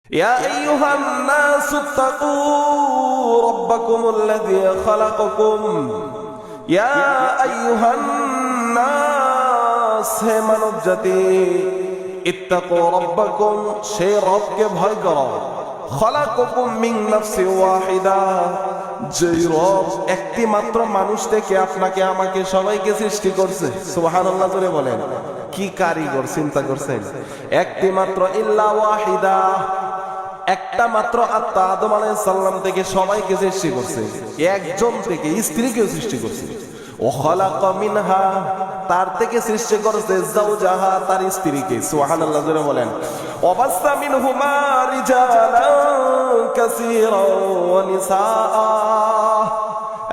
يا أيها الناس اتقوا ربكم الذي خلقكم يا أيها الناس হে মানব জাতি ইত্তাকু রাব্বাকুম সেই রবকে ভয় করো খলাকাকুম মিন নাফসিন ওয়াহিদা যেই রব একটি মাত্র মানুষ থেকে আপনাকে আমাকে সবাইকে সৃষ্টি করছে সুবহানাল্লাহ জোরে বলেন কি কারিগর চিন্তা করছেন একটি মাত্র ইল্লা ওয়াহিদা একটা মাত্র আত্মা আদম আলাইহিস সালাম থেকে সবাইকে সৃষ্টি করছে একজন থেকে স্ত্রীকেও সৃষ্টি করছে ও খালাকা মিনহা তার থেকে সৃষ্টি করেছে যাওজাহা তার স্ত্রীকে সুবহানাল্লাহ জোরে বলেন ওয়াবাসা মিনহুমা রিজালান কাসীরা ওয়া নিসাআ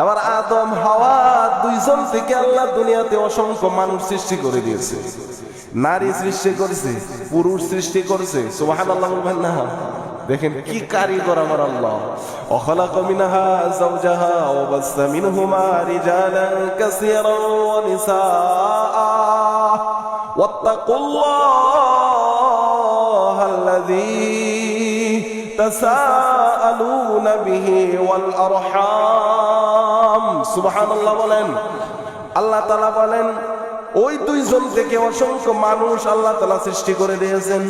এবার আদম হাওয়া দুইজন থেকে আল্লাহ দুনিয়াতে অসংখ্য মানুষ সৃষ্টি করে দিয়েছে নারী সৃষ্টি করেছে পুরুষ সৃষ্টি করেছে সুবহানাল্লাহ বলবেন না দেখেন কি কারিগর আমার আল্লাহ وخلق منها زوجها وبث منهما رجالا كثيرا ونساء واتقوا الله الذي تساءلون به والأرحام سبحان الله বলেন আল্লাহ তাআলা বলেন ওই দুইজন থেকে অসংখ্য মানুষ আল্লাহ তাআলা সৃষ্টি করে দিয়েছেন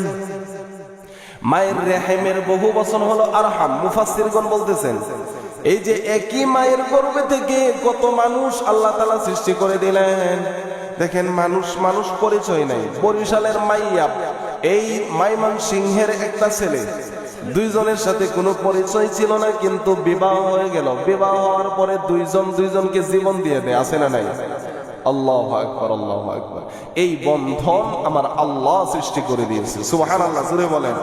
মায়ের রেহেমের বহু বচন হলো আরহাম মুফাসসিরগণ বলতেছেন এই যে একই মায়ের গর্ভে থেকে কত মানুষ আল্লাহ তাআলা সৃষ্টি করে দিলেন দেখেন মানুষ মানুষ পরিচয় নাই বরিশালের মাইয়া এই ময়মনসিংহের একটা ছেলে দুইজনের সাথে কোনো পরিচয় ছিল না কিন্তু বিবাহ হয়ে গেল বিবাহ হওয়ার পরে দুইজন দুইজনকে জীবন দিয়ে দেয় আছে না নাই আল্লাহু আকবার আল্লাহু আকবার এই বন্ধন আমার আল্লাহ সৃষ্টি করে দিয়েছে সুবহানাল্লাহ জোরে বলেন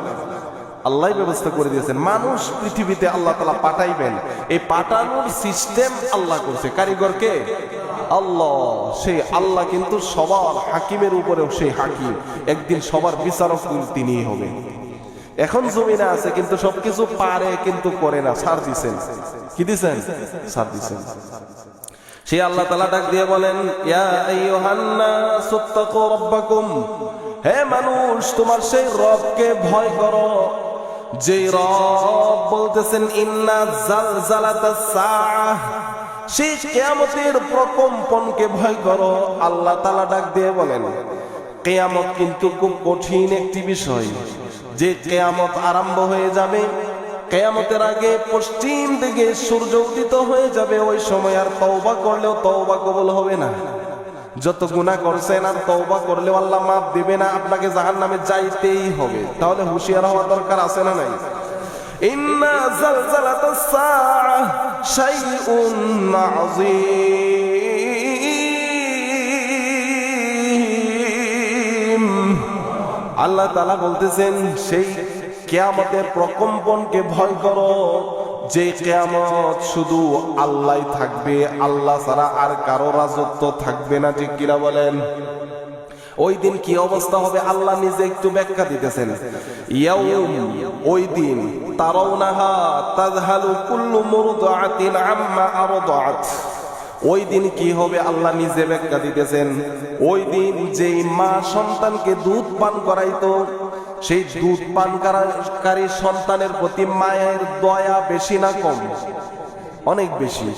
আল্লাহই ব্যবস্থা করে দিয়েছেন মানুষ পৃথিবীতে আল্লাহ তাআলা পাঠাইবেন এই পাঠানোর সিস্টেম আল্লাহ করছে কারিগরকে আল্লাহ সেই আল্লাহ কিন্তু সবার হাকিমের উপরেও সেই হাকিম একদিন সবার বিচারক তিনিই হবেন এখন জমিনে আছে কিন্তু সবকিছু পারে কিন্তু করে না ছাড় দিবেন কি দিবেন ছাড় দিবেন সেই আল্লাহ তাআলা ডাক দিয়ে বলেন ইয়া আইয়ুহান নাস ইত্তাকু রাব্বাকুম হে মানুষ তোমার সেই রবকে ভয় করো যেই রব বলতেছেন ইন্না জালজালাতাস সাআহ সেই কিয়ামতের প্রকম্পনকে ভয় করো আল্লাহ তাআলা ডাক দিয়ে বলেন কিয়ামত কিন্তু খুব কঠিন একটি বিষয় যে কিয়ামত আরম্ভ হয়ে যাবে কিয়ামতের আগে পশ্চিম দিকে সূর্য উদিত হয়ে যাবে ওই সময় আর তওবা করলেও তওবা কবুল হবে না যত গুনাহ করছেন আর তওবা করলেও আল্লাহ মাফ দিবে না আপনাকে জাহান্নামে যাইতেই হবে তাহলে হুঁশিয়ার হওয়া দরকার আছে না নাই ইন্না জালজালাতাস সাআহ শাইউন আযীম আল্লাহ তাআলা বলতেছেন সেই কিয়ামতের প্রকম্পনকে ভয় করো যে কিয়ামত শুধু আল্লাহই থাকবে আল্লাহ ছাড়া আর কারো রাজত্ব থাকবে না ঠিক কিনা বলেন ওই দিন কি অবস্থা হবে আল্লাহ নিজে একটু ব্যাখ্যা দিতেছেন ইয়াউম ওই দিন তারাউনাহা তাযহালু কুল্লু মুরদিআতিন আম্মা আরদাআত ওই দিন কি হবে আল্লাহ নিজে ব্যাখ্যা দিতেছেন ওই দিন যেই মা সন্তানকে দুধ পান করাইতো সেই দুধ পানকারী সন্তানের প্রতি মায়ের দয়া বেশি না কম অনেক বেশি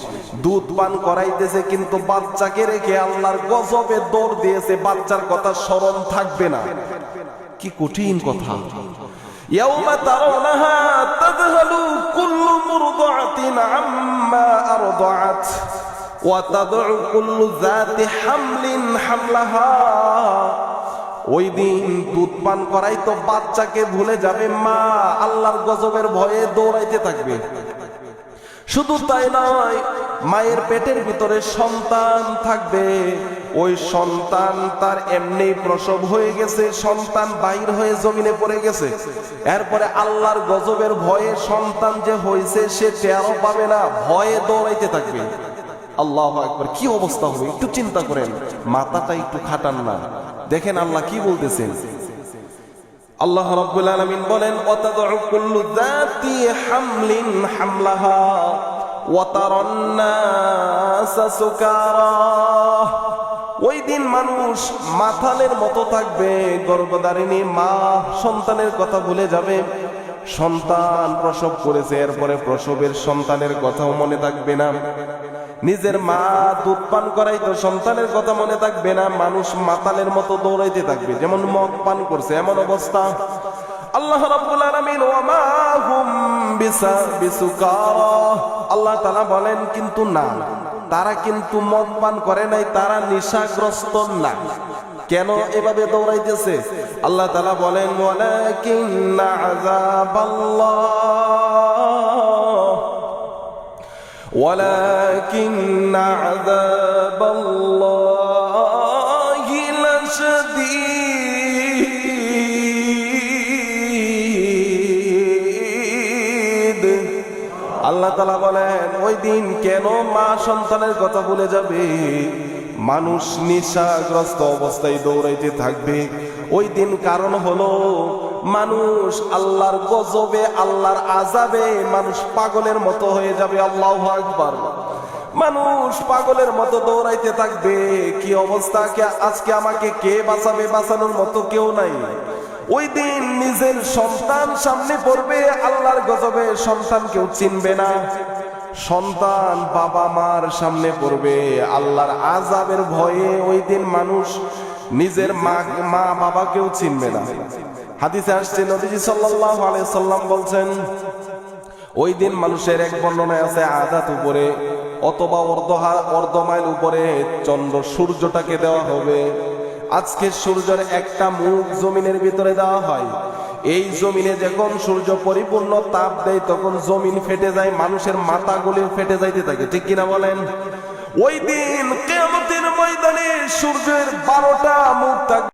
দুধ পান করাইতেছে কিন্তু বাচ্চাকে রেখে আল্লাহর গজবে দৌড় দিয়েছে বাচ্চার কথা স্মরণ থাকবে না কি কঠিন কথা ইয়াউমা তারাউনাহা তাযহালু কুল্লু মুরদিআতিন আম্মা আরদাআত ওয়া তাদউ কুল্লু যাতি হামলিন হামলাহা ওই দিন দুধ পান করাই তো বাচ্চাকে ভুলে যাবে মা আল্লাহর গজবের ভয়ে দৌড়াইতে থাকবে শুধু তাই নয় মায়ের পেটের ভিতরে সন্তান থাকবে ওই সন্তান তার এমনি প্রসব হয়ে গেছে সন্তান বাইর হয়ে জমিনে পড়ে গেছে এরপরে আল্লাহর গজবের ভয়ে সন্তান যে হয়েছে সে টেরও পাবে না ভয়ে দৌড়াইতে থাকবে আল্লাহু আকবার কি অবস্থা হবে একটু চিন্তা করেন মাথাটা একটু খাটান না দেখেন আল্লাহ কি বলতেছেন আল্লাহ রাব্বুল আলামিন বলেন ওয়াতাদউ কুল্লু যাতি হামলিন হামলাহা ওয়া তারান নাস সুকারা ওই দিন মানুষ মাথালের মতো থাকবে গর্ভধারিণী মা সন্তানের কথা ভুলে যাবে সন্তান প্রসব করেছে, এরপরে প্রসবের সন্তানের কথাও মনে থাকবে না। নিজের মা দুধ পান করাইতো, সন্তানের কথা মনে থাকবে না। মানুষ মাতালের মতো দৌড়াইতে থাকবে, যেমন মদ পান করছে এমন অবস্থা। আল্লাহ রাব্বুল আলামিন ওয়া মা হুম বিসুকারা, আল্লাহ তাআলা বলেন কিন্তু না, তারা কিন্তু মদ পান করে নাই, তারা নেশাগ্রস্ত না। কেন এভাবে দৌড়াইতেছে? আল্লাহ তাআলা বলেন ওয়ালাকিন্না আযাবাল্লাহ ওয়ালাকিন্না আযাবাল্লাহি লাশাদীদ। আল্লাহ তাআলা বলেন ওই দিন কেন মা সন্তানের কথা ভুলে যাবে, মানুষ নেশাগ্রস্ত অবস্থায় দৌড়াইতে থাকবে। ওই দিন কারণ হলো মানুষ আল্লাহর গজবে, আল্লাহর আযাবে মানুষ পাগলের মতো হয়ে যাবে। আল্লাহু আকবার। মানুষ পাগলের মতো দৌড়াইতে থাকবে। কি অবস্থা! আজকে আমাকে কে বাঁচাবে? বাঁচানোর মতো কেউ নাই। ওই দিন নিজের সন্তান সামনে পড়বে, আল্লাহর গজবে সন্তান কেউ চিনবে না। সন্তান বাবা মার সামনে পড়বে, আল্লাহর আযাবের ভয়ে ওই দিন মানুষ নিজের মা বাবাকেও চিনবে না। হাদিসে আসছে, নবীজি সাল্লাল্লাহু আলাইহি সাল্লাম বলছেন, ওই দিন মানুষের এক বর্ণনায় আছে আধাত উপরে অথবা অর্ধ মাইল উপরে চন্দ্র সূর্যটাকে দেওয়া হবে। আজকে সূর্যের একটা মুখ জমিনের ভিতরে দেওয়া হয়। এই জমিনে যখন সূর্য পরিপূর্ণ তাপ দেয় তখন জমিন ফেটে যায়, মানুষের মাথাগুলি ফেটে যাইতে থাকে, ঠিক কিনা বলেন? ওই দিন কিয়ামতের ময়দানে সূর্যের 12টা মুখ থাকবে।